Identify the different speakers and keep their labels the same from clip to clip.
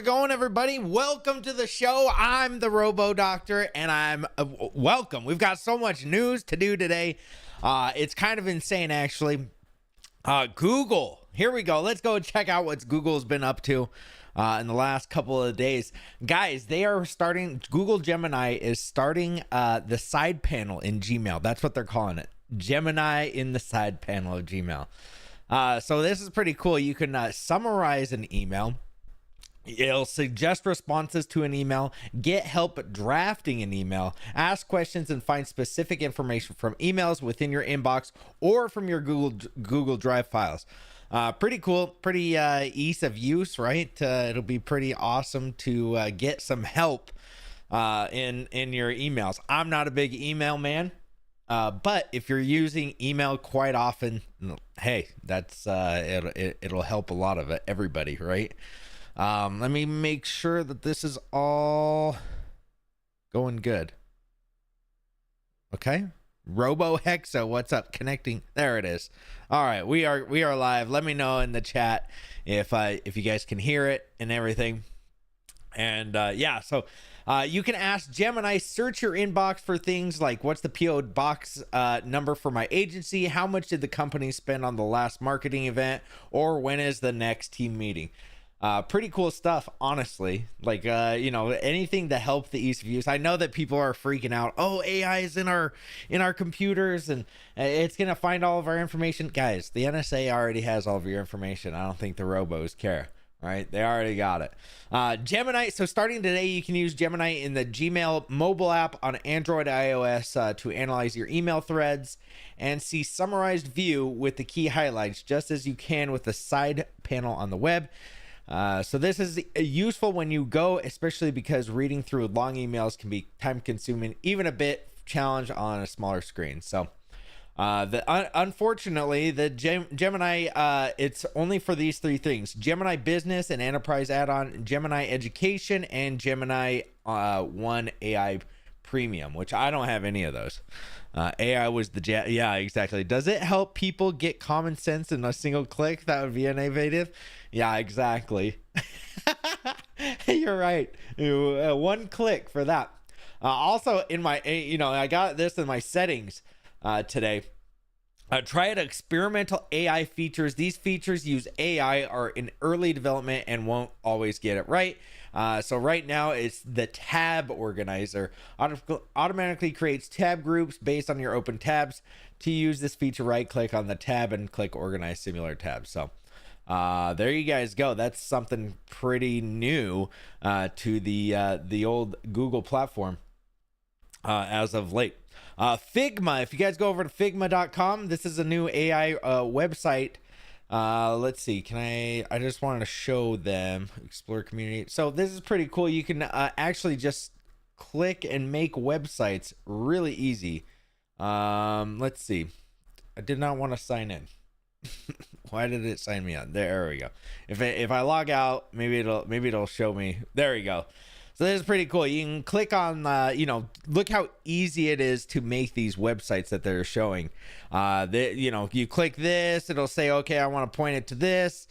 Speaker 1: going, everybody? Welcome to the show. I'm the Robo Doctor, and I'm welcome. We've got so much news to do today. It's kind of insane, actually. Google. Here we go. Let's go check out what Google's been up to in the last couple of days. Guys, they are starting, Google Gemini is starting the side panel in Gmail. That's what they're calling it. Gemini in the side panel of Gmail. So this is pretty cool. You can summarize an email. It'll suggest responses to an email, get help drafting an email, ask questions, and find specific information from emails within your inbox or from your Google Drive files. Pretty cool, pretty ease of use, right? It'll be pretty awesome to get some help in your emails. I'm not a big email man, but if you're using email quite often, hey, that's it'll help a lot of everybody, right? Let me make sure that this is all going good. Okay. Robo Hexo, what's up? Connecting. There it is. All right. We are live. Let me know in the chat if you guys can hear it and everything. And yeah, so you can ask Gemini, search your inbox for things like what's the PO box number for my agency? How much did the company spend on the last marketing event? Or when is the next team meeting? Pretty cool stuff, honestly. Like, anything to help the ease of use. I know that people are freaking out. Oh, AI is in our computers and it's going to find all of our information. Guys, the NSA already has all of your information. I don't think the robos care, right? They already got it. Gemini. So starting today, you can use Gemini in the Gmail mobile app on Android, iOS to analyze your email threads and see summarized view with the key highlights, just as you can with the side panel on the web. So this is useful when you go, especially because reading through long emails can be time consuming, even a bit challenge on a smaller screen. So unfortunately, the Gemini, it's only for these three things: Gemini Business and Enterprise add-on, Gemini Education, and Gemini One AI Premium, which I don't have any of those. AI was yeah, exactly. Does it help people get common sense in a single click? That would be innovative. Yeah, exactly. You're right. One click for that. Also in my, I got this in my settings today. Try out experimental AI features. These features use AI, are in early development and won't always get it right. So right now it's the tab organizer. Automatically creates tab groups based on your open tabs. To use this feature, right click on the tab and click organize similar tabs. So there you guys go. That's something pretty new to the old Google platform as of late. Figma, if you guys go over to figma.com, this is a new AI website. Let's see, I just wanted to show them, explore community. So this is pretty cool. You can actually just click and make websites really easy. Let's see, I did not want to sign in. Why did it sign me on? There we go. If I log out, maybe it'll show me. There we go. So this is pretty cool. You can click on, look how easy it is to make these websites that they're showing. You click this, it'll say, okay, I want to point it to this.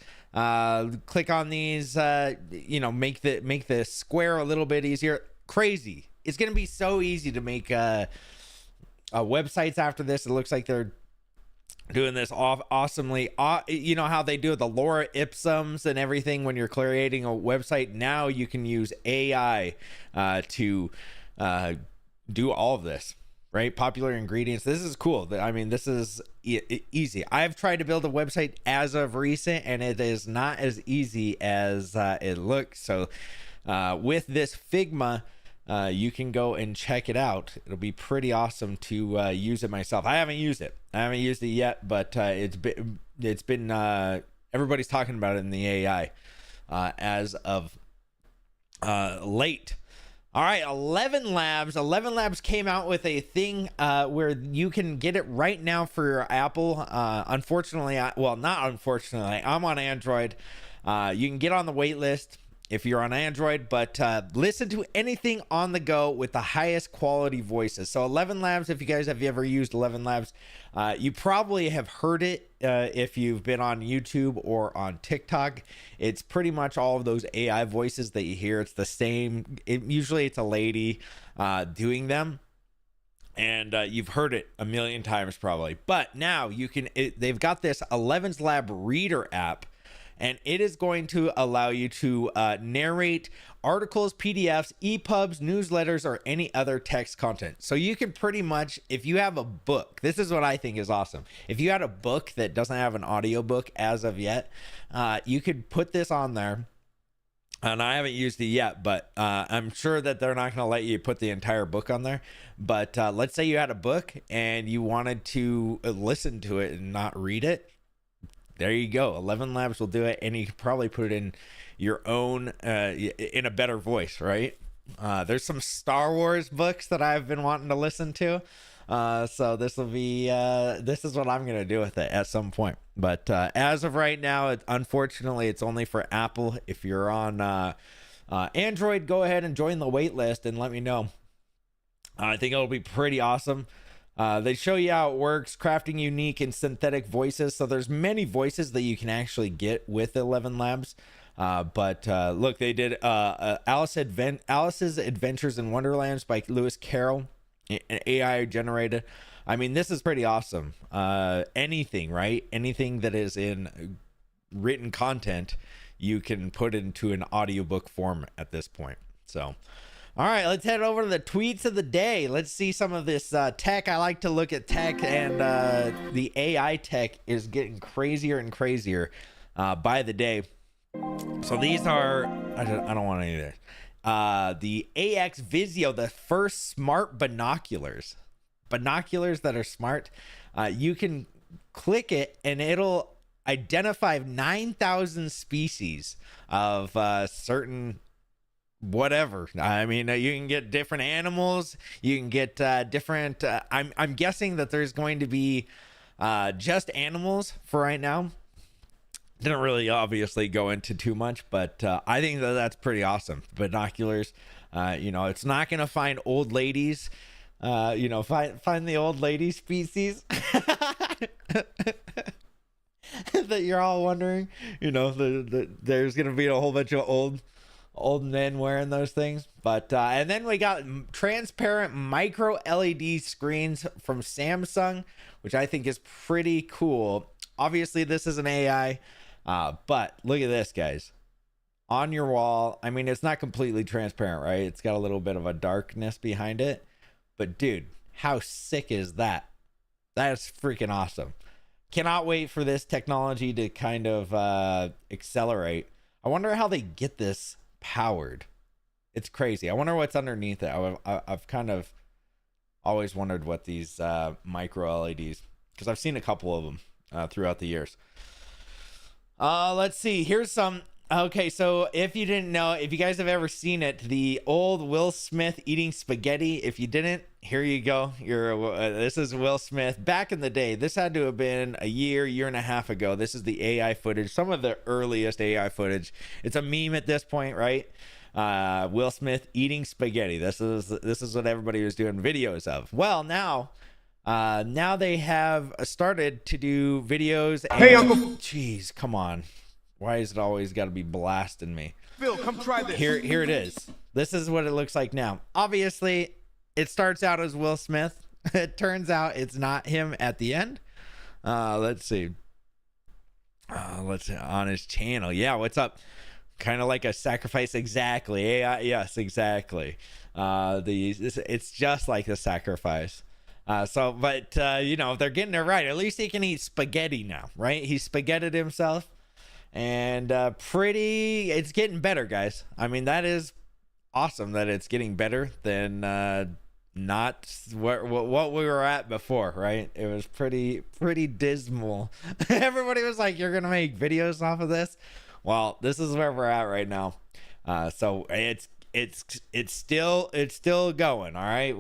Speaker 1: Click on these, make the square a little bit easier. Crazy. It's going to be so easy to make websites after this. It looks like they're doing this awesomely. You know how they do the Laura Ipsums and everything when you're creating a website. Now you can use AI to do all of this, right? Popular ingredients. This is cool. I mean, this is easy. I've tried to build a website as of recent, and it is not as easy as it looks. So with this Figma, you can go and check it out. It'll be pretty awesome to use it myself. I haven't used it yet, but it's been everybody's talking about it in the AI as of late. All right, 11 Labs came out with a thing where you can get it right now for your Apple. Unfortunately, not unfortunately, I'm on Android. You can get on the wait list. if you're on Android, but listen to anything on the go with the highest quality voices. So 11 Labs, if you guys have ever used 11 Labs, you probably have heard it if you've been on YouTube or on TikTok. It's pretty much all of those AI voices that you hear. It's the same. Usually it's a lady doing them. And you've heard it a million times probably. But now you can, they've got this 11's Lab Reader app, and it is going to allow you to narrate articles, PDFs, EPUBs, newsletters, or any other text content. So you can pretty much, if you have a book, this is what I think is awesome. If you had a book that doesn't have an audiobook as of yet, you could put this on there. And I haven't used it yet, but I'm sure that they're not going to let you put the entire book on there. But let's say you had a book and you wanted to listen to it and not read it. There you go. 11 Labs will do it, and you can probably put it in your own, in a better voice, right? There's some Star Wars books that I've been wanting to listen to. So this will be, this is what I'm going to do with it at some point. But as of right now, unfortunately, it's only for Apple. If you're on Android, go ahead and join the wait list and let me know. I think it'll be pretty awesome. They show you how it works, crafting unique and synthetic voices. So there's many voices that you can actually get with 11 Labs. But look, they did Alice's Adventures in Wonderlands by Lewis Carroll, an AI generated. I mean, this is pretty awesome. Anything, right? Anything that is in written content, you can put into an audiobook form at this point. So, all right, let's head over to the tweets of the day. Let's see some of this tech. I like to look at tech, and the AI tech is getting crazier and crazier by the day. So these are, I don't want any of this. The AX Vizio, the first smart binoculars that are smart. You can click it and it'll identify 9,000 species of certain whatever. I mean, you can get different animals, you can get different I'm guessing that there's going to be just animals for right now. Didn't really obviously go into too much, but I think that that's pretty awesome. Binoculars, you know, it's not gonna find old ladies, you know, find the old lady species that you're all wondering. You know, there's gonna be a whole bunch of old men wearing those things. But and then we got transparent micro LED screens from Samsung, which I think is pretty cool. Obviously, this is an AI. But look at this, guys. On your wall, I mean, it's not completely transparent, right? It's got a little bit of a darkness behind it. But dude, how sick is that? That is freaking awesome. Cannot wait for this technology to kind of accelerate. I wonder how they get this powered. It's crazy. I wonder what's underneath it. I've kind of always wondered what these micro LEDs, because I've seen a couple of them throughout the years. Let's see. Here's some. Okay, so if you didn't know, if you guys have ever seen it, the old Will Smith eating spaghetti. If you didn't, here you go. This is Will Smith back in the day. This had to have been a year and a half ago. This is the AI footage, some of the earliest AI footage. It's a meme at this point, right? Will Smith eating spaghetti. This is what everybody was doing videos of. Well, now they have started to do videos. Hey, Uncle. Jeez, come on. Why is it always got to be blasting me?
Speaker 2: Phil, come try this.
Speaker 1: Here it is. This is what it looks like now. Obviously, it starts out as Will Smith. It turns out it's not him at the end. Let's see. Let's see, on his channel. Yeah, what's up? Kind of like a sacrifice. Exactly. AI, yes, exactly. It's just like the sacrifice. But you know, if they're getting it right, at least he can eat spaghetti now, right? He spaghetted himself, and it's getting better, guys. I mean, that is awesome that it's getting better than not what we were at before, right? It was pretty dismal. Everybody was like, "You're gonna make videos off of this?" Well, this is where we're at right now. So it's still going, all right.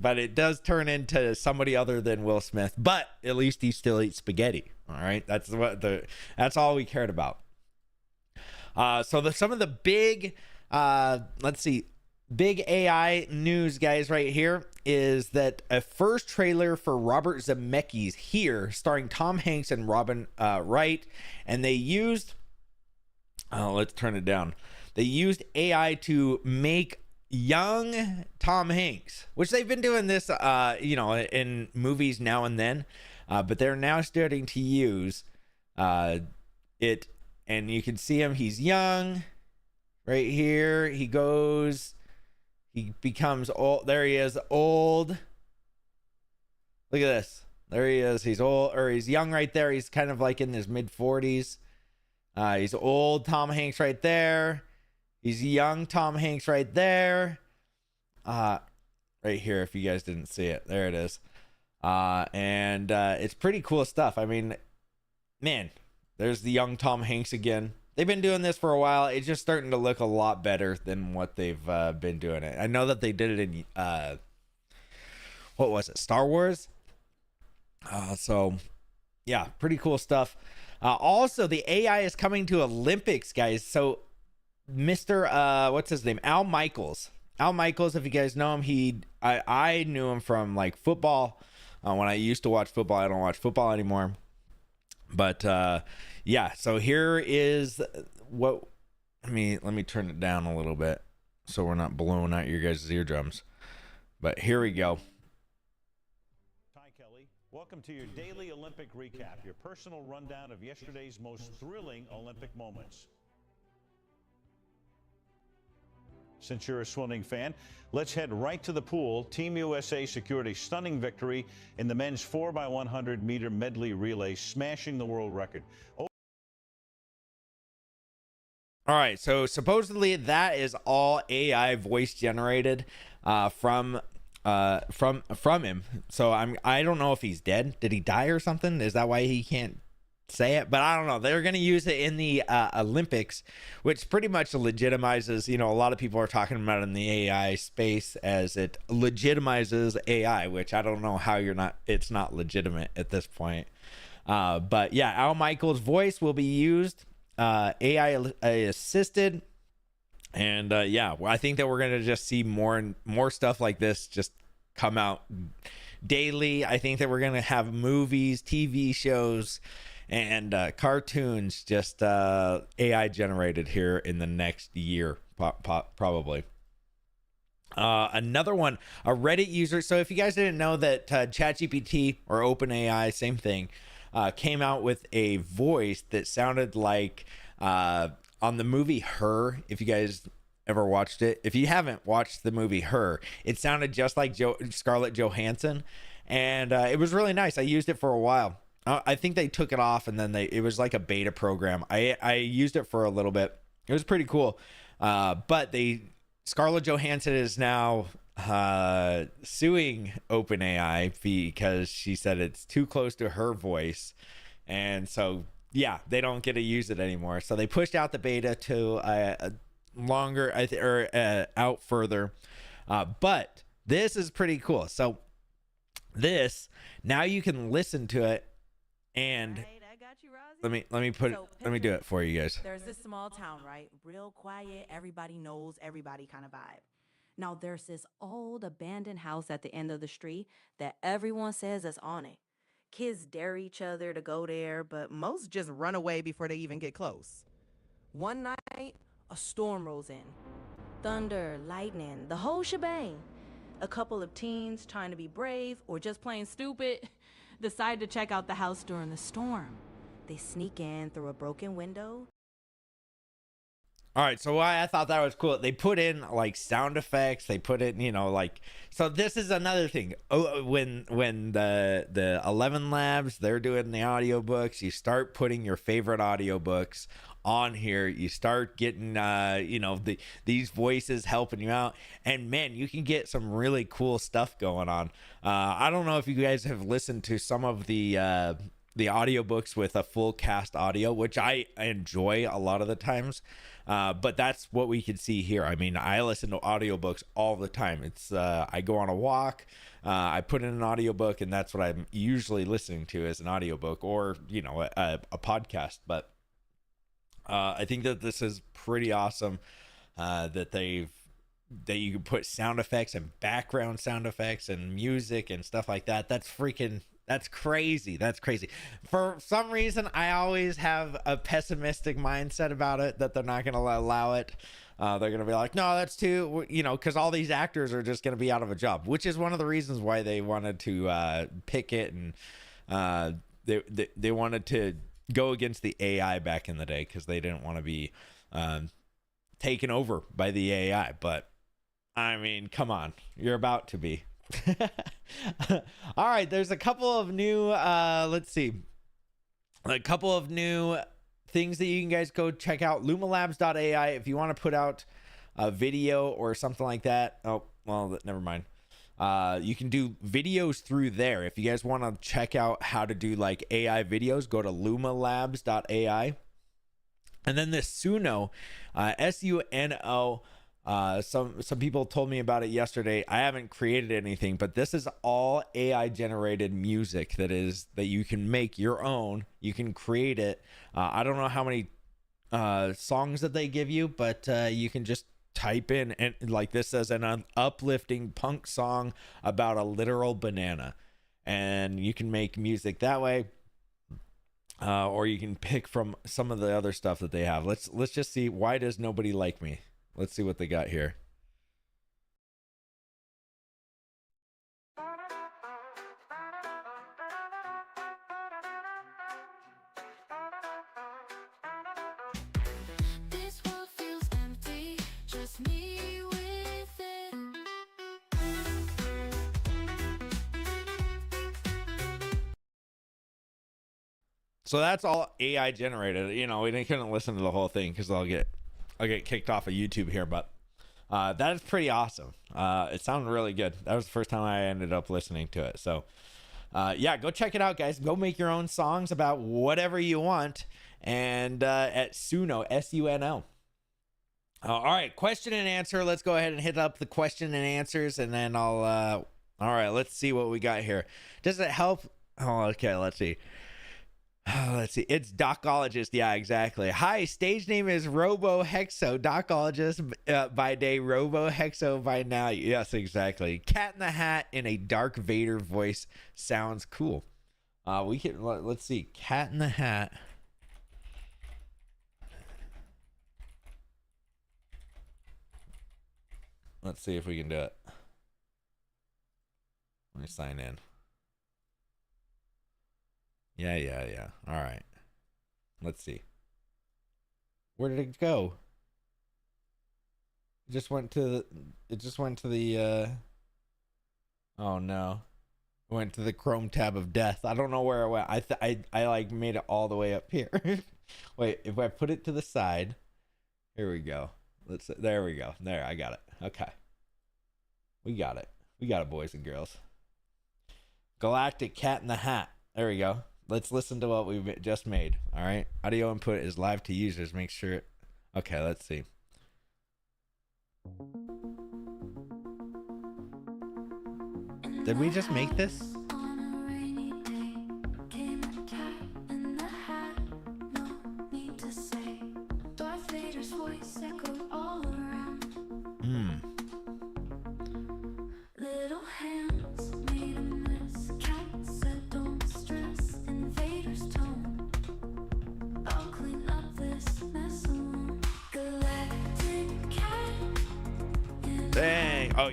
Speaker 1: But it does turn into somebody other than Will Smith, but at least he still eats spaghetti. All right, that's all we cared about. Some of the big, let's see, big AI news, guys, right here is that a first trailer for Robert Zemeckis here, starring Tom Hanks and Robin Wright, and they used, let's turn it down. They used AI to make young Tom Hanks, which they've been doing this, in movies now and then, but they're now starting to use it, and you can see him. He's young, right here. He becomes old. There he is, old. Look at this. There he is. He's old, or he's young right there. He's kind of like in his mid 40s. He's old Tom Hanks right there. He's young Tom Hanks right there. Right here, if you guys didn't see it. There it is. And it's pretty cool stuff. I mean, man, there's the young Tom Hanks again. They've been doing this for a while. It's just starting to look a lot better than what they've been doing it. I know that they did it in, what was it, Star Wars? Yeah, pretty cool stuff. Also, the AI is coming to Olympics, guys. So, what's his name? Al Michaels. Al Michaels, if you guys know him, I knew him from like football. When I used to watch football, I don't watch football anymore. But yeah, so here is what. Let me turn it down a little bit so we're not blowing out your guys' eardrums. But here we go.
Speaker 2: Hi, Kelly. Welcome to your daily Olympic recap, your personal rundown of yesterday's most thrilling Olympic moments. Since you're a swimming fan, let's head right to the pool. Team USA secured a stunning victory in the men's 4x100 meter medley relay, smashing the world record.
Speaker 1: All right, so supposedly that is all AI voice generated from him. So I don't know if he's dead. Did he die or something? Is that why he can't say it? But I don't know. They're going to use it in the Olympics, which pretty much legitimizes, a lot of people are talking about in the AI space as it legitimizes AI, which I don't know how it's not legitimate at this point. But yeah, Al Michaels' voice will be used, AI assisted. And yeah, I think that we're going to just see more and more stuff like this just come out daily. I think that we're going to have movies, TV shows, and cartoons just AI generated here in the next year, probably. Another one, a Reddit user. So if you guys didn't know that ChatGPT or OpenAI, same thing, came out with a voice that sounded like on the movie Her. If you guys ever watched it, if you haven't watched the movie Her, it sounded just like Scarlett Johansson, and it was really nice. I used it for a while. I think they took it off, and then it was like a beta program. I used it for a little bit. It was pretty cool. But Scarlett Johansson is now suing OpenAI because she said it's too close to her voice. And so, yeah, they don't get to use it anymore. So they pushed out the beta to longer, out further. But this is pretty cool. So now you can listen to it. And
Speaker 3: right, I got you, Rosie.
Speaker 1: let me do it for you guys.
Speaker 3: There's this small town, right? Real quiet, everybody knows everybody kind of vibe. Now there's this old abandoned house at the end of the street that everyone says is on it. Kids dare each other to go there, but most just run away before they even get close. One night, a storm rolls in. Thunder, lightning, the whole shebang. A couple of teens trying to be brave or just plain stupid decide to check out the house during the storm. They sneak in through a broken window.
Speaker 1: All right, so why I thought that was cool, they put in like sound effects. They put in, so this is another thing. Oh, when the 11 Labs, they're doing the audiobooks, you start putting your favorite audiobooks on here. You start getting these voices helping you out, and man, you can get some really cool stuff going on. I don't know if you guys have listened to some of the audiobooks with a full cast audio, which I enjoy a lot of the times. But that's what we can see here. I mean, I listen to audiobooks all the time. It's I go on a walk, I put in an audiobook, and that's what I'm usually listening to as an audiobook or, a podcast. But I think that this is pretty awesome, that you can put sound effects and background sound effects and music and stuff like that. That's crazy. That's crazy. For some reason, I always have a pessimistic mindset about it, that they're not going to allow it. They're going to be like, no, that's too, because all these actors are just going to be out of a job, which is one of the reasons why they wanted to pick it, and they wanted to go against the AI back in the day, because they didn't want to be taken over by the AI. But I mean, come on, you're about to be. All right, there's a couple of new things that you can guys go check out. Lumalabs.ai if you want to put out a video or something like that. Oh, well, never mind. You can do videos through there. If you guys want to check out how to do like AI videos, go to lumalabs.ai. And then this Suno, Suno, some people told me about it yesterday. I haven't created anything, but this is all AI generated music that you can make your own. You can create it. I don't know how many songs that they give you, but you can just type in, and like this says, an uplifting punk song about a literal banana, and you can make music that way. Or you can pick from some of the other stuff that they have. Let's just see. Why does nobody like me? Let's see what they got here.
Speaker 4: This world feels empty, just me with it.
Speaker 1: So that's all AI generated. We couldn't listen to the whole thing because I'll get kicked off of YouTube here, but that is pretty awesome. It sounded really good. That was the first time I ended up listening to it. So yeah, go check it out, guys. Go make your own songs about whatever you want, and at Suno, Suno. All right, question and answer. Let's go ahead and hit up the question and answers, and then I'll all right, let's see what we got here. Does it help? Oh, okay, let's see. Let's see. It's Docologist. Yeah, exactly. Hi, stage name is Robo Hexo. Docologist by day, Robo Hexo by now. Yes, exactly. Cat in the Hat in a Dark Vader voice sounds cool. Let's see. Cat in the Hat. Let's see if we can do it. Let me sign in. Yeah. All right. Let's see. Where did it go? It just went to the oh no. It went to the Chrome tab of death. I don't know where it went. I like made it all the way up here. Wait, if I put it to the side. Here we go. There we go. There, I got it. Okay. We got it. We got it, boys and girls. Galactic Cat in the Hat. There we go. Let's listen to what we've just made. All right. Audio input is live to users. Make sure. Okay, let's see. Did we just make this?
Speaker 4: On a rainy day, came a cat in the hat. No need to say. Darth Vader's voice echoed all around. Little hands made a mess. Cat said, "Don't stress." In Vader's tone, "I'll clean up this mess alone." Galactic Cat.
Speaker 1: Dang. Oh.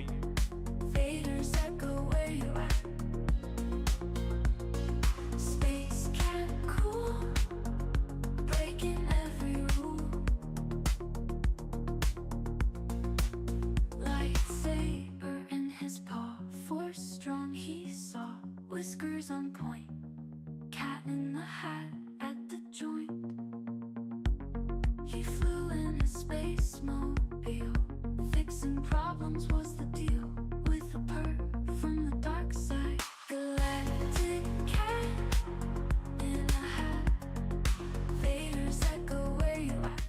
Speaker 4: Vader's echo, where you at? Space cat cool, breaking every rule. Lightsaber in his paw, force strong he saw. Whiskers on point, cat in the hat at the joint. He flew in a space mobile, fixing problems was the deal. With a perk from the dark side, Galactic Cat in a hat. Vader's echo, where you at?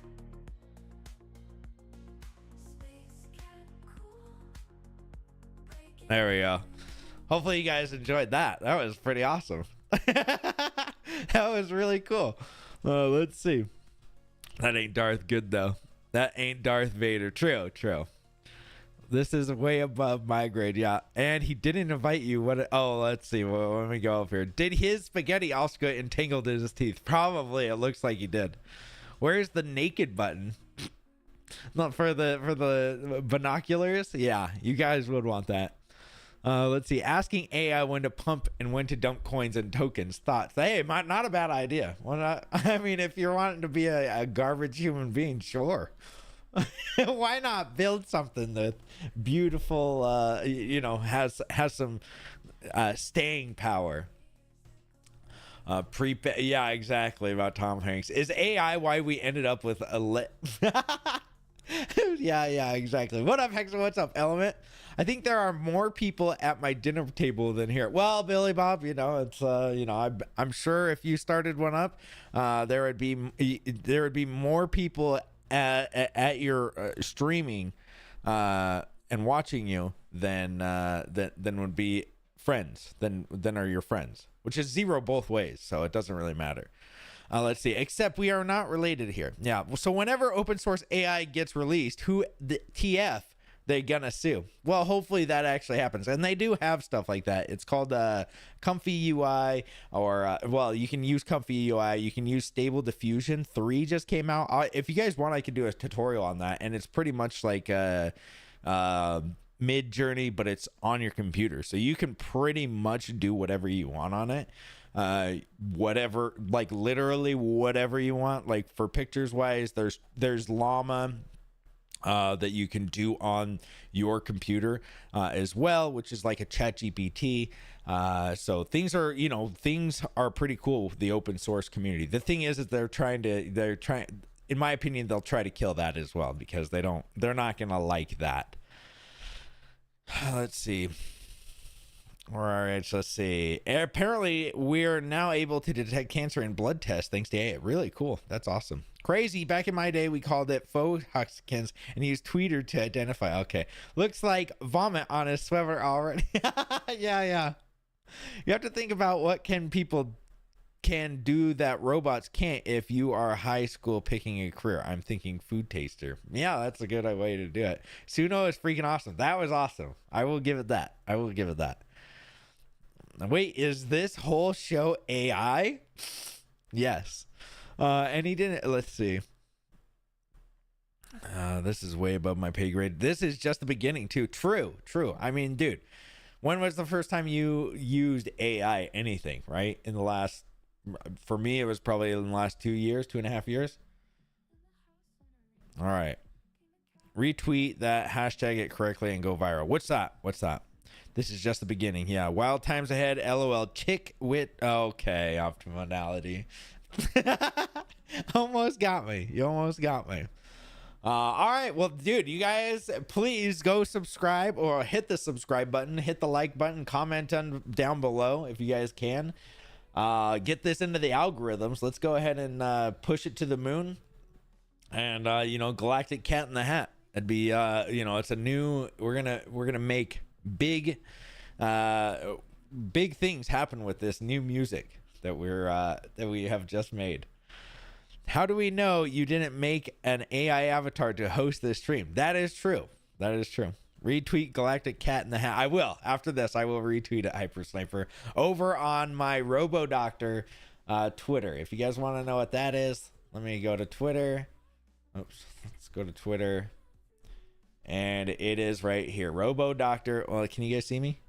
Speaker 4: Space cat cool, breaking.
Speaker 1: There we go. Hopefully you guys enjoyed that. That was pretty awesome. That was really cool. Let's see. That ain't Darth good though. That ain't Darth Vader. True, true. This is way above my grade, yeah. And he didn't invite you. What? Oh, let's see. Well, let me go up here. Did his spaghetti also get entangled in his teeth? Probably. It looks like he did. Where's the naked button? Not for the binoculars. Yeah, you guys would want that. Let's see. Asking AI when to pump and when to dump coins and tokens. Thoughts? Hey, not a bad idea. Why not? I mean, if you're wanting to be a garbage human being, sure. Why not build something that beautiful, has some staying power? Yeah, exactly, about Tom Hanks. Is AI why we ended up with a yeah, exactly. What up, Hex? What's up, Element? I think there are more people at my dinner table than here. Well, Billy Bob, it's I'm sure if you started one up, there would be more people at your streaming and watching you than would be friends than are your friends, which is zero both ways, so it doesn't really matter. Let's see. Except we are not related here. Yeah. So whenever open source AI gets released, who the TF they gonna sue? Well, hopefully that actually happens, and they do have stuff like that. It's called Comfy UI, or you can use Comfy UI. You can use Stable Diffusion 3 just came out. If you guys want, I could do a tutorial on that, and it's pretty much like Mid Journey, but it's on your computer, so you can pretty much do whatever you want on it. Whatever, like literally whatever you want. Like for pictures wise, there's Llama that you can do on your computer as well, which is like a ChatGPT. So things are pretty cool with the open source community. The thing is that they're trying, in my opinion, they'll try to kill that as well, because they're not gonna like that. Let's see. All right, so let's see. Apparently, we're now able to detect cancer in blood tests thanks to AI. Really cool. That's awesome. Crazy. Back in my day, we called it faux Hodgkins and used Tweeter to identify. Okay. Looks like vomit on his sweater already. Yeah. You have to think about what people can do that robots can't if you are high school picking a career. I'm thinking food taster. Yeah, that's a good way to do it. Suno is freaking awesome. That was awesome. I will give it that. Wait, is this whole show AI? Yes. And he didn't. Let's see. This is way above my pay grade. This is just the beginning, too. True. I mean, dude, when was the first time you used AI anything, right? For me, it was probably in the last 2.5 years. All right. Retweet that, hashtag it correctly, and go viral. What's that? This is just the beginning. Yeah. Wild times ahead. LOL. Chick wit. Okay. Optimality. Almost got me. You almost got me. All right. Well, dude, you guys, please go subscribe, or hit the subscribe button, hit the like button, comment down below if you guys can. Get this into the algorithms. Let's go ahead and push it to the moon. And Galactic Cat in the Hat. It'd be it's a new. We're gonna make big things happen with this new music that we have just made. How do we know you didn't make an AI avatar to host this stream? That is true. Retweet Galactic Cat in the Hat. I will. After this, I will retweet it, Hyper Sniper, over on my RoboDoctor Twitter. If you guys want to know what that is, let me go to Twitter. Oops. Let's go to Twitter. And it is right here. RoboDoctor. Well, can you guys see me?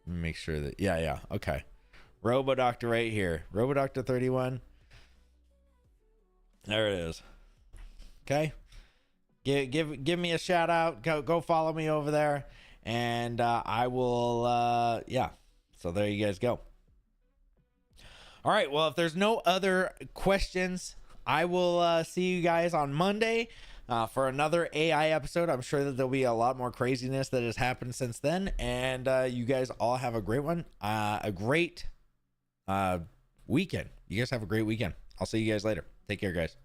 Speaker 1: Let me make sure that. Yeah. Okay. RoboDoctor right here. RoboDoctor 31. There it is. Okay. Give me a shout out. Go follow me over there, and I will. Yeah. So there you guys go. All right. Well, if there's no other questions, I will see you guys on Monday for another AI episode. I'm sure that there'll be a lot more craziness that has happened since then, and you guys all have a great one. A great weekend. You guys have a great weekend. I'll see you guys later. Take care, guys.